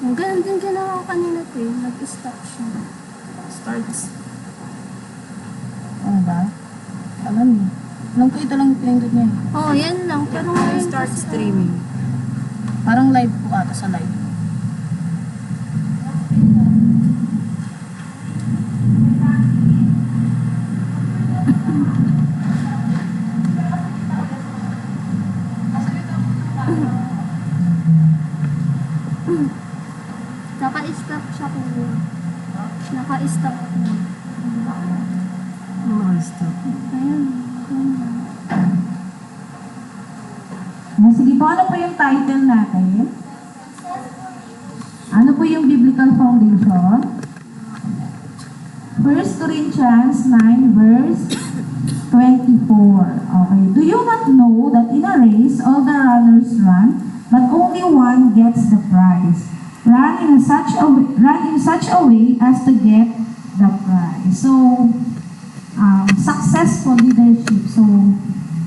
Ganun din ginawa ko kanina to eh. Nag-stop siya. Starts. Ano ba? Alam niyo. Alam ko ito lang pinindot niya eh. Oo, yan lang. Pero ngayon Start kasi- streaming. Parang live po ata sa live. Naka-stop siya po. Naka-stop po. Stop. Ayun. Ganyan. Sige po, ano po yung title natin? Ano po yung biblical foundation? 1 Corinthians 9 verse 24. Okay. Do you not know that in a race all the runners run, but only one gets the prize? Run in such a way as to get the prize. So, successful leadership. So,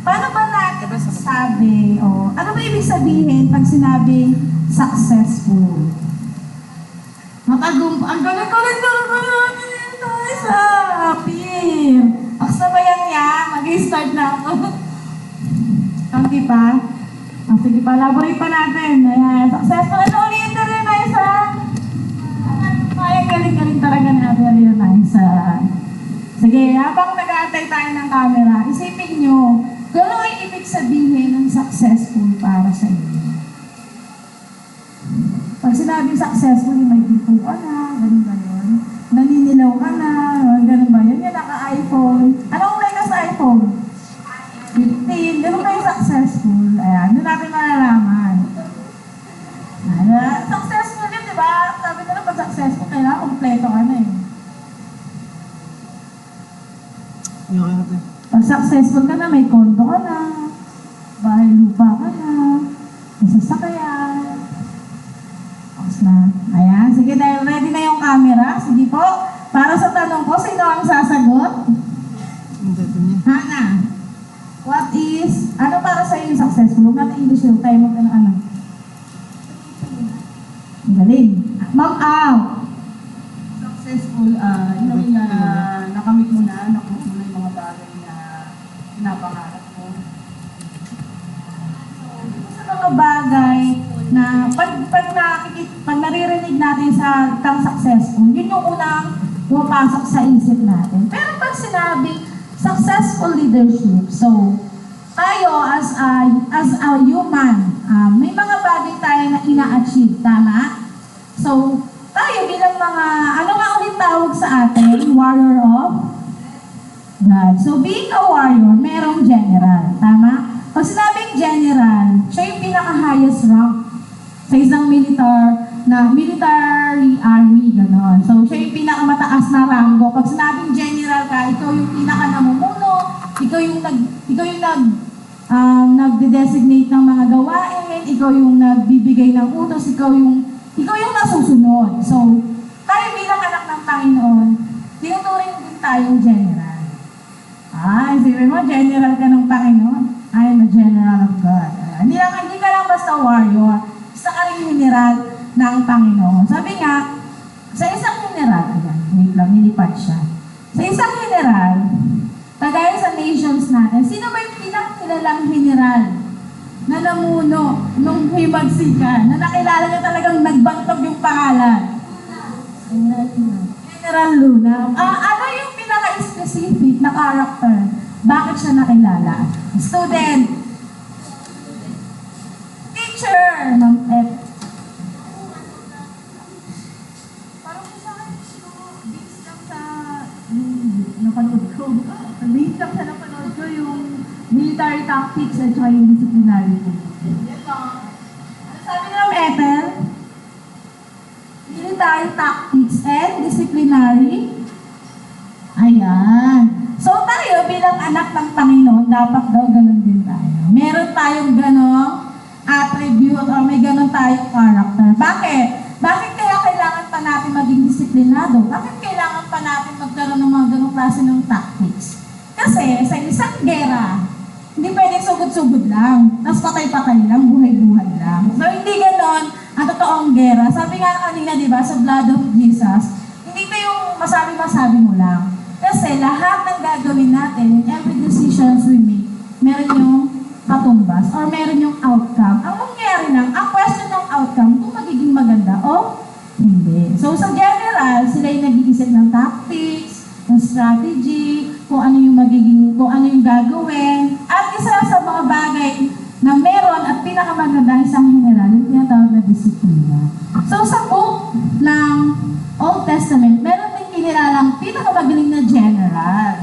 paano ba natin masasabi, o ano ba ibig sabihin pag sinabing successful? Ang galing-galing talaga natin dito sa appeal. Sabayan niya, mag-start na ako. Kanti pa? Sige pa, elaborate pa natin. Ayan, successful. Ano ulit na rin na isa? Ay, galing-galing talaga natin rin na isa. Sige, habang nag-aantay tayo ng camera, isipin nyo, gano'n ay ibig sabihin ng successful para sa inyo? Pag sinabing successful, yung may dito ka na, ganun ba yun? Naninilaw ka na, ganun ba yun? Yung naka-iPhone. Anong kulay ka sa iPhone? 15. Ganun kayo successful. Ayan, doon natin malalaman. Successful yun, di ba? Sabi nila pag successful, kailangan kompleto ka na eh. Yung ano to? Pag successful ka na, may kondo ka na, bahay lupa ka na, may sasakyan. Tapos na. Ayan, sige, dahil ready na yung camera. Sige po, para sa tanong ko, sino ang sasagot? Ang dito niya. Hana, what is, ano para sa iyo yung successful? Huwag natin English yung tayo ano. Ang galing. Ma'am Al. Successful, yung nakamit mo na, nakuha mo na yung mga bagay na pinapangarap mo. Sa mga bagay na pag naririnig natin sa tang successful, yun yung unang pumapasok sa isip natin. Pero pag sinabing successful leadership, so tayo as a human, may mga bagay tayo na ina-achieve, tama? So, tayo bilang mga, ano nga ulit tawag sa atin? Warrior of God. So, being a warrior, merong general, tama? Pag sinabing general, siya yung pinaka-highest rank sa isang military army, gano'n. So, siya yung pinakamataas na ranggo. Pag sinabing general ka, ikaw yung pinaka-namumuno, ikaw yung nagde-designate ng mga gawain, ikaw yung nagbibigay ng utos, ikaw yung nasusunod. So, tayo bilang anak ng Panginoon, tinuturing din tayong general. Isipin mo, general ka ng Panginoon. I am a general of God. Hindi ka lang basta warrior, isa ka rin general ng Panginoon. Sabi nga, sa isang general, wait lang, nilipad siya. Sa isang general, kagaya sa nations natin, sino ba yung pinakakilalang general na namuno nung himagsikan, na nakilala niya talagang nagbantog yung pangalan? General Luna. Ano yung pinaka-specific na character? Bakit siya nakilala? Student. Teacher. Ma'am F. Parang sa akin, base lang sa napanood ko. Base lang sa napanood ko yung military tactics at saka yung disciplinary. Yan lang. Ano sabi ni Ma'am Ethel? Military tactics and disciplinary. Ayan. So tayo bilang anak ng Panginoon, dapat daw ganun din tayo. Meron tayong ganong attribute o may ganon tayong character. Bakit? Bakit kaya kailangan pa natin maging disiplinado? Bakit kailangan pa natin magkaroon ng mga ganong klase ng tactics? Kasi sa isang gera, hindi pwedeng sugod-sugod lang. Tapos patay-patay lang, buhay-buhay lang. So hindi ganon ang totoong gera. Sabi nga kanina, di ba, sa blood of Jesus, hindi ito yung masabi-masabi mo lang. Kasi lahat ng gagawin natin, in every decisions we make, meron yung katumbas or meron yung outcome. Ang mangyayari lang, ang question ng outcome, kung magiging maganda o hindi. So sa general, sila yung nag-iisip ng tactics, ng strategy, kung ano yung magiging, kung ano yung gagawin. At isa sa mga bagay na meron at pinakamaganda isang general, yung tinatawag na disiplina. So sa book ng Old Testament, meron din kinilalang pinakamagaling na general.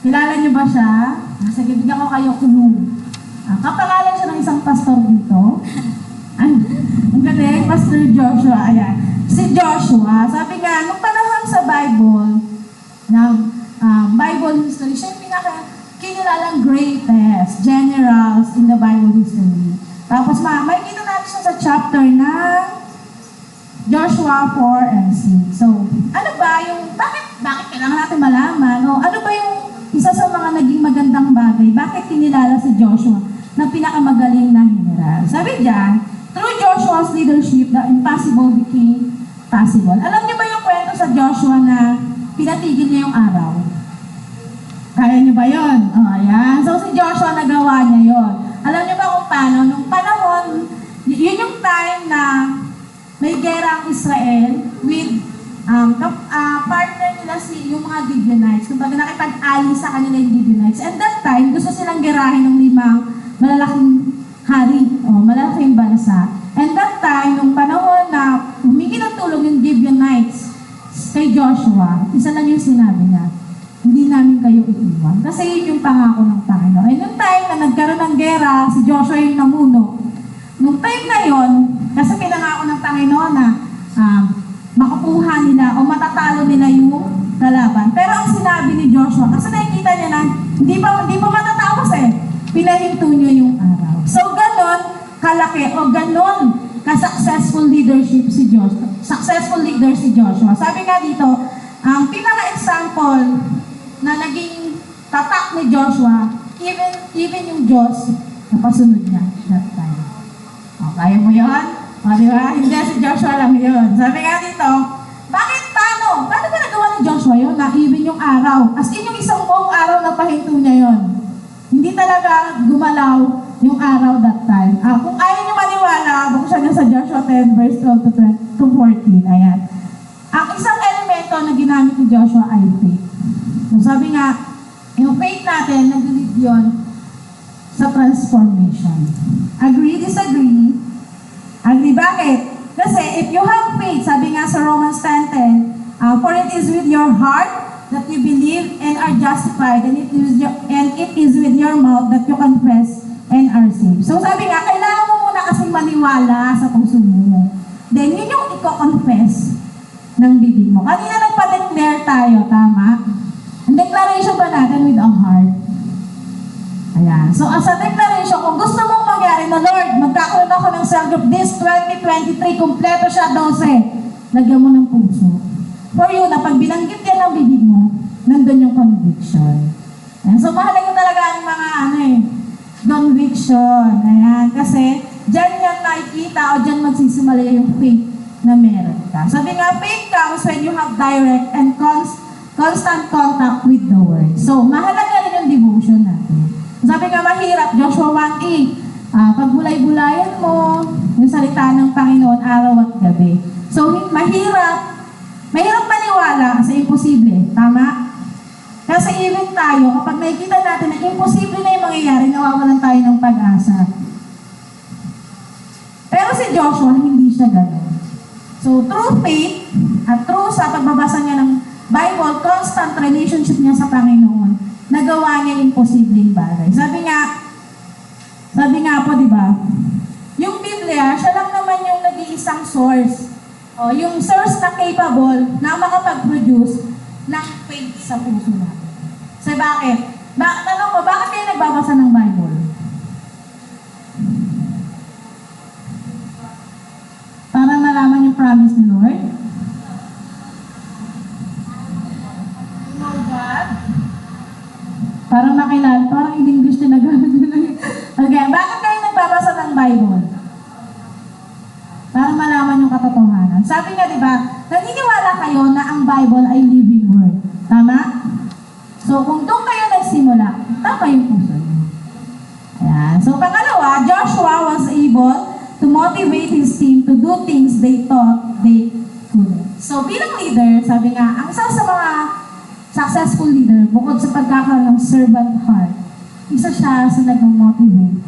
Kilala niyo ba siya? Sige, bigyan ko kayo clue. Kapangalan siya ng isang pastor dito. Ang galing, Pastor Joshua. Ayan. Si Joshua, sabi nga, nung panahon sa Bible, ng Bible history, siya yung pinaka-kinilalang greatest generals in the Bible history. Tapos makikita natin siya sa chapter ng Joshua 4 and 6. So, ano ba yung, bakit kailangan natin malaman? O ano ba yung isa sa mga naging magandang bagay? Bakit kinilala si Joshua na pinakamagaling na general? Sabi diyan, through Joshua's leadership, the impossible became possible. Alam niyo ba yung kwento sa Joshua na pinatigil niya yung araw? Kaya niyo ba yun? Ayan. So, si Joshua nagawa niya yun. Alam niyo ba kung paano? Nung panahon, yun yung time na may gera ang Israel with partner nila yung mga Gibeonites. Kung baga nakipag-ali sa kanila yung Gibeonites. And that time, gusto silang gerahin ng 5 malalaking hari o malaking bansa. And that time, nung panahon na humingi ng tulong yung Gibeonites kay Joshua, isa lang yung sinabi niya, hindi namin kayo iiwan. Kasi yun yung pangako ng Panginoon. And nung time na nagkaroon ng gera, si Joshua yung namuno. Nung time na yun, kasi pinangako ng Panginoon na makukuha nila o matatalo nila yung kalaban. Pero ang sinabi ni Joshua, kasi nakikita niya na hindi pa matatapos pinahinto niyo yung araw. So ganon kalaki o ganon ka-successful leadership si Joshua. Successful leader si Joshua. Sabi nga dito, ang pinaka-example na naging tatak ni Joshua, even yung Diyos, napasunod niya that time. Kaya mo yun? Diba? Hindi si Joshua lang yun. Sabi nga dito, paano ba nagawa ni Joshua yun? Na even yung araw. As in yung isang buong araw na pahinto niya yun. Hindi talaga gumalaw yung araw that time. Kung ayaw niyo maniwala, buksan niyo sa Joshua 10 verse 12 to 14. Ayan. Ang isang elemento na ginamit ni Joshua ay faith. So sabi nga, yung faith natin, nag-lead yun sa transformation. Agree? Disagree? Agree? Bakit? Kasi if you have faith, sabi nga sa Romans 10:10, for it is with your heart that you believe and are justified, and it is with your mouth that you confess and are saved. So sabi nga, kailangan mo muna kasing maniwala sa puso mo. Then yun yung i-confess ng bibig mo. Kanina nagpa-declare tayo, tama? Ang declaration ba natin with a heart? Ayan. So as a declaration, kung gusto mong mangyari na, Lord, magkakaroon ako ng cell group this 2023, kumpleto siya 12, lagyan mo ng puso. For you, na pag binanggit yan ng bibig mo, nandun yung conviction. Ayan. So mahalaga talaga ang mga conviction. Ayan. Kasi dyan yan nakikita o dyan magsisimula yung faith na meron ka. Sabi nga, faith comes when you have direct and constant contact with the Word. So mahalaga rin yung devotion natin. Sabi nga, mahirap, Joshua 1:8, pagbulay-bulayan mo yung salita ng Panginoon araw at gabi. So, mahirap maniwala sa imposible. Tama? Kasi even tayo, kapag nakikita natin na imposible na yung mangyayari, nawawalan tayo ng pag-asa. Pero si Joshua, hindi siya gano'n. So, through faith, at through sa pagbabasa niya ng Bible, constant relationship niya sa Panginoon, nagawa niya imposibleng bagay. Sabi nga po, di ba? Yung Biblia, siya lang naman yung nag-iisang source. O, yung source na capable na makapag-produce ng faith sa puso natin. So, bakit? Tanong ko, bakit kayo nagbabasa ng Bible? Para nalaman yung promise ni Lord? Know God? Parang makilala, parang in English na nagamit nila. Okay, bakit kayo nagbabasa ng Bible? Para malaman katotohanan. Sabi nga, di ba, naniniwala kayo na ang Bible ay living word. Tama? So, kung doon kayo nagsimula, tama yung puso niyo. Ayan. So, pangalawa, Joshua was able to motivate his team to do things they thought they couldn't. So, bilang leader, sabi nga, ang isa sa mga successful leader, bukod sa pagkakaroon ng servant heart, isa siya sa nag-motivate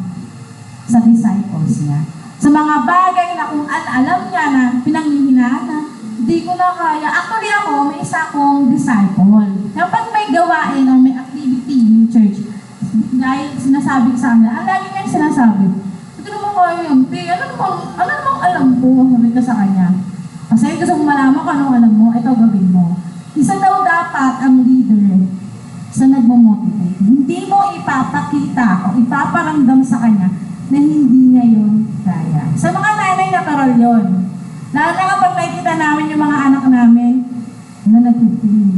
sa disciples niya. Sa mga bagay na kung alam niya na pinanghihinaan na, hindi ko na kaya. Actually ako, may isa akong disciple. Kapag may gawain o may activity yung church, dahil sinasabi sa kanila, ang lagi niya sinasabi, hindi ko naman kaya yun. Ano namang alam ko? Sabi ko sa kanya. Kasi gusto mo malaman kung anong alam mo, ito gawin mo. Isa daw dapat ang leader sa nagmamotivate. Hindi mo ipapakita o ipaparamdam sa kanya na hindi niya yun kaya. Sa mga nanay, natural yun. Lalo na kapag nakikita namin yung mga anak namin na nag-feel,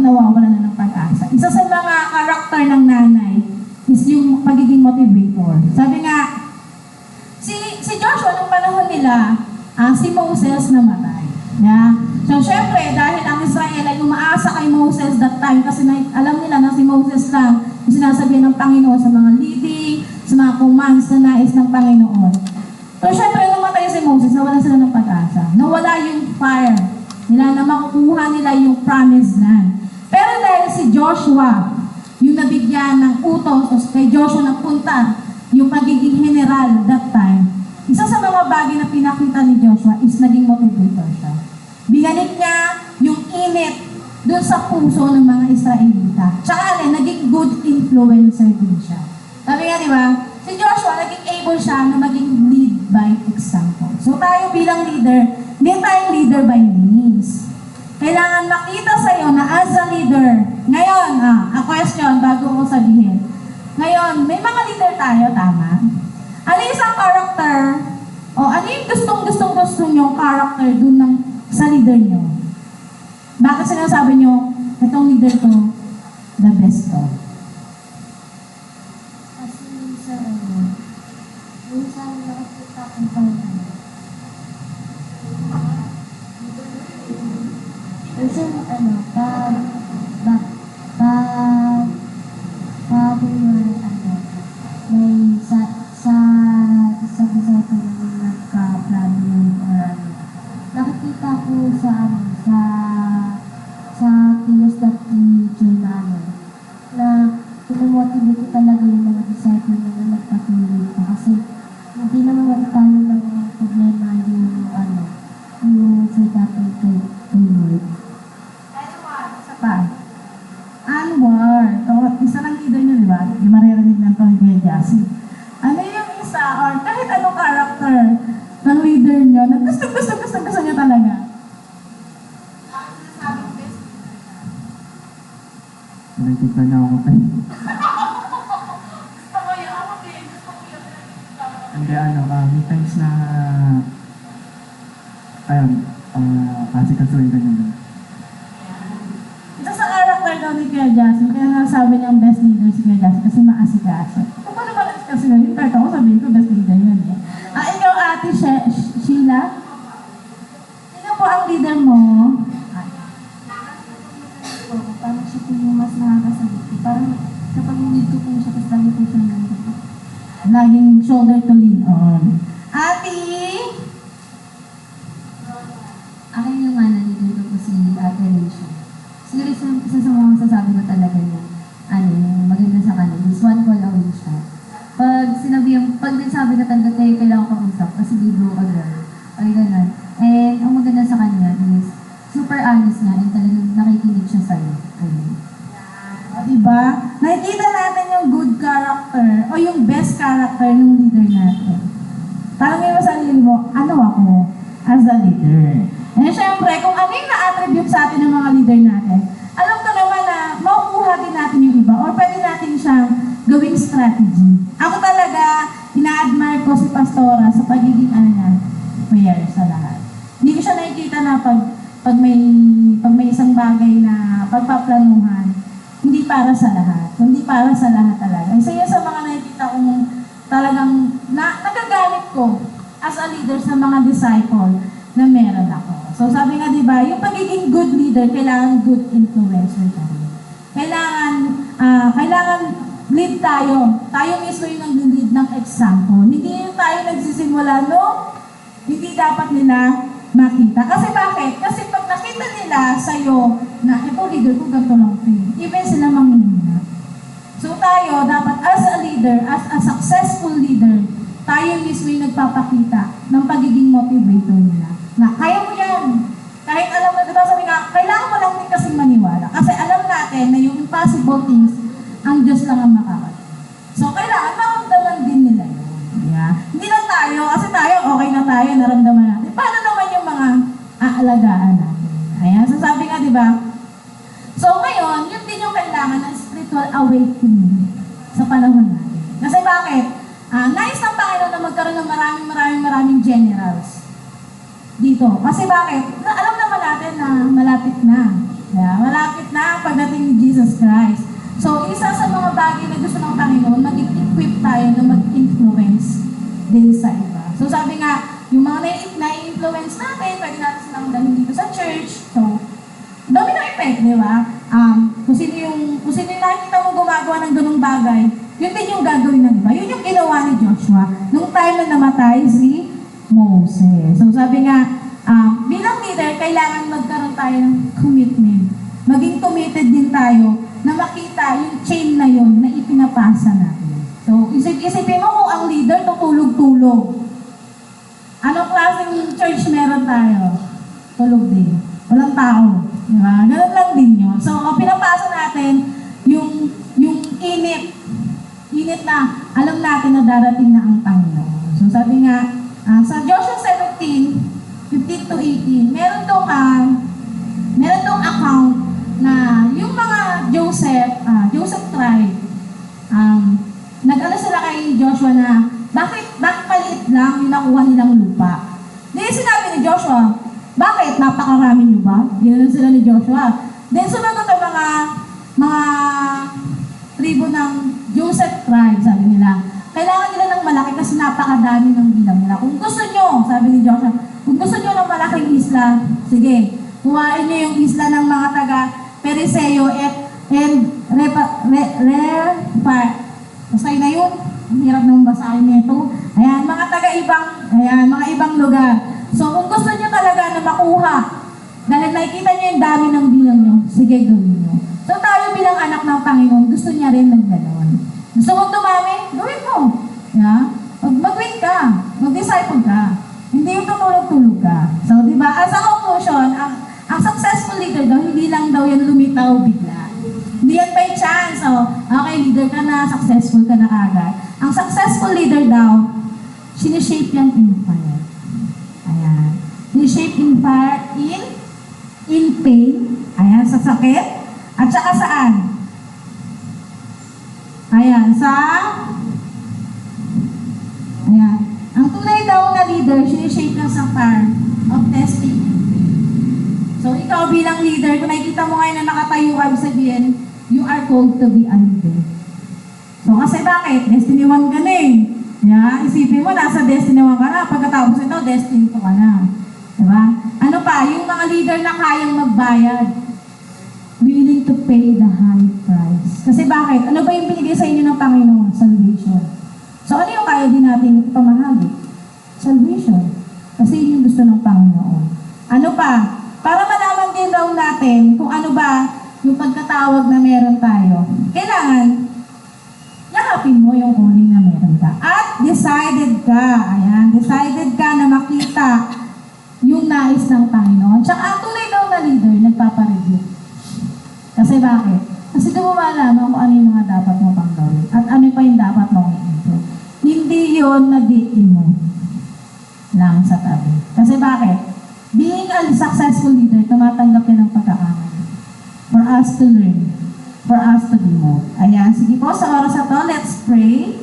nawawala na ng pag-asa. Isa sa mga karakter ng nanay is yung pagiging motivator. Sabi nga, si Joshua, nung panahon nila, si Moses namatay. Yeah. So, syempre, dahil ang Israel ay umaasa kay Moses that time kasi alam nila na si Moses lang yung sinasabihan ng Panginoon sa mga leading, sa mga commands na nais ng Panginoon. So, syempre, namatay si Moses, nawala sila ng pag-asa. Nawala yung fire nila na makukuha nila yung promised land. Pero dahil si Joshua, yung nabigyan ng utos o kay Joshua nagpunta, yung pagiging general that time, isa sa mga bagay na pinakita ni Joshua is naging motivator siya. Binalik niya yung init doon sa puso ng mga Israelita. Tsaka naging good influencer din siya. Sabi nga, di ba? Si Joshua, naging able siya na maging lead by example. So tayo bilang leader, hindi tayo leader by means. Kailangan makita sa'yo na as a leader, ngayon, a question bago ko sabihin. Ngayon, may mga leader tayo, tama? Ano yung isang character, o ano yung gusto nyo character dun ng sa leader nyo? Bakit sinasabi nyo, itong leader ko, the best to? Kasi minsan nakikita kong pangalaman. Minsan, may sa disciple na nagka-problem or nakikita ko sa kilos na teacher namin na pinamotivate ko talaga yung mga disciple na nagpatuloy pa kasi hindi naman magtalo ng problema yung sinasabi kay Lord. Isa pa. Anwar. Isa lang leader nyo, di ba? Di maririnig ng Tony Kuya Jassy. Ano yung isa or kahit anong character ng leader nyo na gusto nyo talaga? Nakikita niya ako kayo. Hindi may times na kasi kasuhin ka niya. Isa sa character daw ni Kuya Jassy, kaya nga sabi niyang best leader si Kuya Jassy kasi maasikaso. Kung paano ba kasi na yun, kahit ako sabihin ko best leader yun eh. Ikaw ate Sheila, sino po ang leader mo? Parang siya po yung mas nakakasagot ko. Parang kapag hindi ko po siya, kasi lagi po siya nandito. Laging shoulder to lean on. Ate! Akin yung leader ko po si Ate Rachel. Siguro isa sa mga masasabi ko talaga na yung maganda sa kanya is one call away siya. Pag nagsabi ka talaga tayo kailangan kang usap kasi libro ka girl. Ay ganun. And ang maganda sa kanya is super honest niya and talagang nakikinig siya sa'yo. Ayun. Diba? Nakikita natin yung good character o yung best character ng leader natin. Tanongin mo sa sarili mo, ano ako as a leader? And syempre, kung ano yung na-attribute sa atin ng mga leader natin, alam ko naman na makukuha din natin yung iba or pwede natin siyang gawing strategy. Ako talaga, ina-admire ko si Pastora sa pagiging prayer sa lahat. Hindi ko siya nakikita na pag may isang bagay na pagpaplanuhan, hindi para sa lahat. Hindi para sa lahat talaga. Isa yun sa mga nakikita kong talagang nagagamit ko as a leader sa mga disciple na leader, kailangan good influencer tayo. Kailangan lead tayo. Tayo mismo yung nag-lead ng example. Hindi yung tayo nagsisimula, no? Hindi dapat nila makita. Kasi bakit? Kasi pag nakita nila sa'yo na ito leader ko, ganito lang ito. Even sila manghihina. So tayo, dapat as a leader, as a successful leader, tayo mismo yung nagpapakita ng pagiging motivator nila. Na kaya mo yan. Kahit alam mo, diba sabi nga, kailangan mo lang din kasing maniwala. Kasi alam natin na yung impossible things, ang Diyos lang ang makakagawa. So kailangan maramdaman din nila yun. Yeah. Hindi lang tayo, kasi tayo, okay na tayo, naramdaman natin. Paano naman yung mga aalagaan natin? Ayan, so sabi nga, di ba? So ngayon, yun din yung kailangan ng spiritual awakening sa panahon natin. Kasi bakit? Nais ng Panginoon na magkaroon ng maraming generals dito. Kasi bakit? Alam naman natin na malapit na. Yeah, malapit na pagdating ni Jesus Christ. So, isa sa mga bagay na gusto ng Panginoon, mag-equip tayo na mag-influence din sa iba. So, sabi nga, yung mga na-influence natin, pwede natin silang dalhin dito sa church. So, dami ng effect, di ba? Kung sino yung nakikita mo gumagawa ng ganung bagay, yun din yung gagawin ng iba. Yun yung ginawa ni Joshua nung time na namatay si Moses. So, sabi nga, bilang leader, kailangan magkaroon tayo ng commitment. Maging committed din tayo na makita yung chain na yun na ipinapasa natin. So, isipin mo kung ang leader tutulog-tulog. Anong klaseng church meron tayo? Tulog din. Walang tao. Diba? Ganun lang din yun. So, ang pinapasa natin, yung init. Init na alam natin na darating na ang Panginoon. So, sabi nga, sa Joshua 17:15 to 18, meron tong account na yung mga Joseph tribe, nag-ano sila kay Joshua na, bakit maliit lang yung nakuha nilang lupa? Di sinabi ni Joshua, bakit? Napakarami nyo ba? Ginanon sila ni Joshua. Then sumagot ang mga tribo ng Joseph tribe, sabi nila, kailangan nila ng malaki kasi napakadami ng bilang nila. Kung gusto nyo, sabi ni Joshua, kung gusto nyo ng malaking isla, sige, kuhain nyo yung isla ng mga taga Periseo and basta na yun. Ang hirap naman basahin nito. Ayan, mga mga ibang lugar. So, kung gusto nyo talaga na makuha, dahil nakikita nyo yung dami ng bilang nyo, sige, gawin nyo. So, tayo bilang anak ng Panginoon, gusto niya rin ng gano'n. Gusto mong dumami? Gawin mo. Yeah? Mag-wait ka. Mag-disciple ka. Hindi yung tutulog-tulog ka. So, di ba? As a conclusion, ang successful leader daw, hindi lang daw yan lumitaw bigla. Hindi yan by chance. So, okay, leader ka na, successful ka na agad. Ang successful leader daw, sinishape yan in fire. Ayan. Sinishape in fire, in pain. Ayan, sa sakit. At saka saan? Ayan, ayan. Ang tunay daw na leader, sinishape lang sa fire of testing. So, ikaw bilang leader, kung nakikita mo ngayon na nakatayo ka, sabihin, you are called to be a leader. So, kasi bakit? Destiny 1 ka na eh. Yeah? Isipin mo, nasa Destiny 1 ka na. Pagkatapos ito, Destiny 2 ka na. Diba? Ano pa? Yung mga leader na kayang magbayad. Willing to pay the high price. Kasi bakit? Ano ba yung binigay sa inyo ng Panginoon? Salvation. So, ano yung kaya din natin ipamahagi? Salvation. Kasi yun yung gusto ng Panginoon. Ano pa? Para malaman din daw natin kung ano ba yung pagkatawag na meron tayo. Kailangan, yakapin mo yung calling na meron ka. At decided ka. Ayan, decided ka na makita yung nais ng Panginoon. Tsaka ang tunay daw na leader, nagpapareview. Kasi bakit? Kasi doon mo malaman kung ano yung mga dapat mo pang gawin. At ano pa yung dapat mong i-improve. Hindi yun nag-i-in mo lang sa tabi. Kasi bakit? Being a successful leader, tumatanggap yan ng pagkakamali. For us to learn. For us to be more. Ayan, sige po, sa oras na to, let's pray.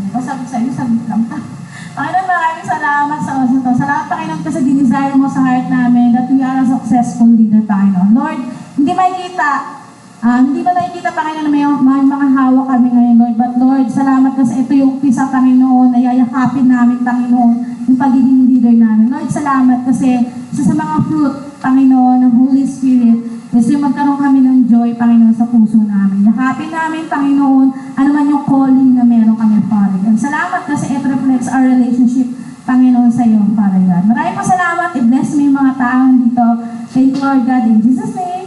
Ano ba sabi sa inyo? Sabi lang ta. Panginoon, maraming salamat sa oras na to. Salamat, Panginoon, kasi dinesire mo sa heart namin that we are a successful leader, Panginoon. Lord, hindi ba nakikita, Panginoon, na may mga hawak kami ngayon, Lord. But Lord, salamat kasi ito yung umpisa, Panginoon, na yayakapin namin, Panginoon, yung pagiging leader namin. Lord, salamat kasi sa mga fruit Panginoon, ng Holy Spirit, is yung magkaroon kami ng joy, Panginoon, sa puso namin. Yakapin namin, Panginoon, ano man yung calling na meron kami, Father God. Salamat kasi it reflects our relationship, Panginoon, sa iyo, Father God. Maraming salamat. I-bless mo yung mga taong dito. Thank you, Lord God. In Jesus' name,